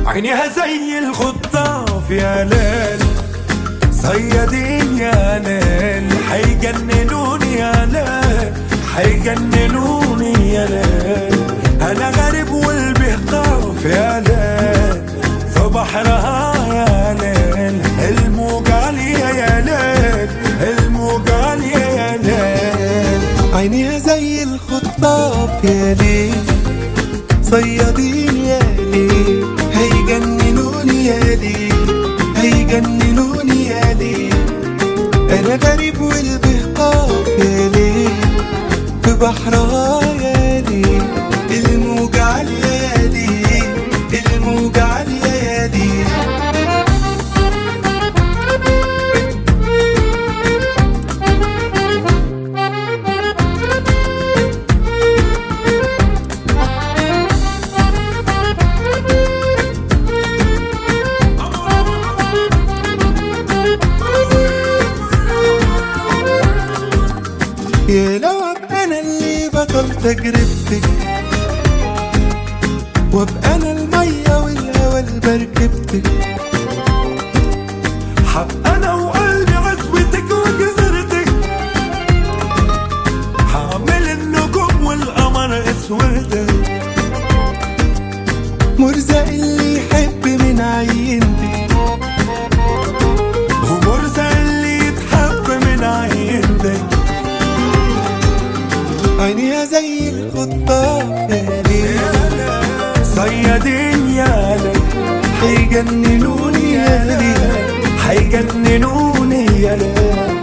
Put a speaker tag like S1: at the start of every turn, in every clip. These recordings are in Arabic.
S1: عينيها زي الخطاف يا ليل، صيادين يا ليل، حيجننوني يا ليل، حيجننوني يا ليل. انا غريب والبهقاف يا ليل، في بحرها يا ليل، الموج عالية يا ليل، الموج عالية يا ليل.
S2: عينيها زي الخطاف يا ليل، صيادين يا ليل، هيجننوني يا ليل، هيجننوني يا ليل. انا غريب والبهقاف يا ليل، في بحرها يا ليل، الموج عالية يا ليل، الموج عالية يا ليل. يا لو ابقى انا اللي بطل تجربتك، وابقى انا المية والهوى لمركبتك،
S1: حق انا وقلبي عزوتك وجزرتك، حامل النجوم والقمر اسودك،
S2: مرزق اللي يحب من عينتك،
S1: ومرزق اللي يتحب من عينتك.
S2: عينيها زي الخطاف يا ليل،
S1: صيادين يا ليل،
S2: حيجننوني يا ليل،
S1: حيجننوني يا ليل.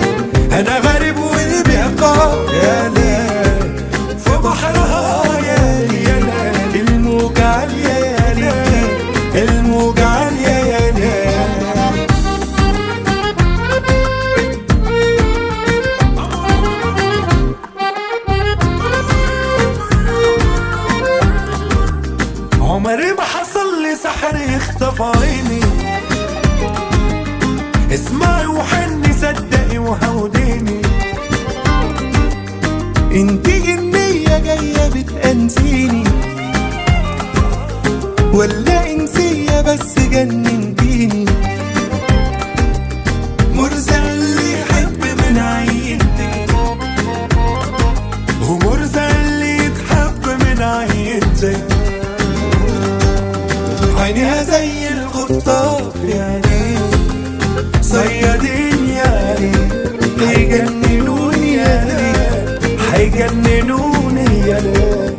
S1: انا غريب والبهقاف يا ليل، في بحرها يا ليل،
S2: الموج عالية يا ليل،
S1: الموج عالية يا ليل. عمري ما حصل لي سحر يخطف عيني، اسمعي وحني صدقي وهوديني.
S2: انتي جنية جاية بتأنسيني، ولا انسية بس جننتيني. مرزق اللي يحب من عينتك،
S1: ومرزق اللي يتحب من عينتك.
S2: عينيها زي الخطاف يا ليل،
S1: صيادين يا ليل،
S2: هيجننوني يا ليل،
S1: حيجننوني يا ليل.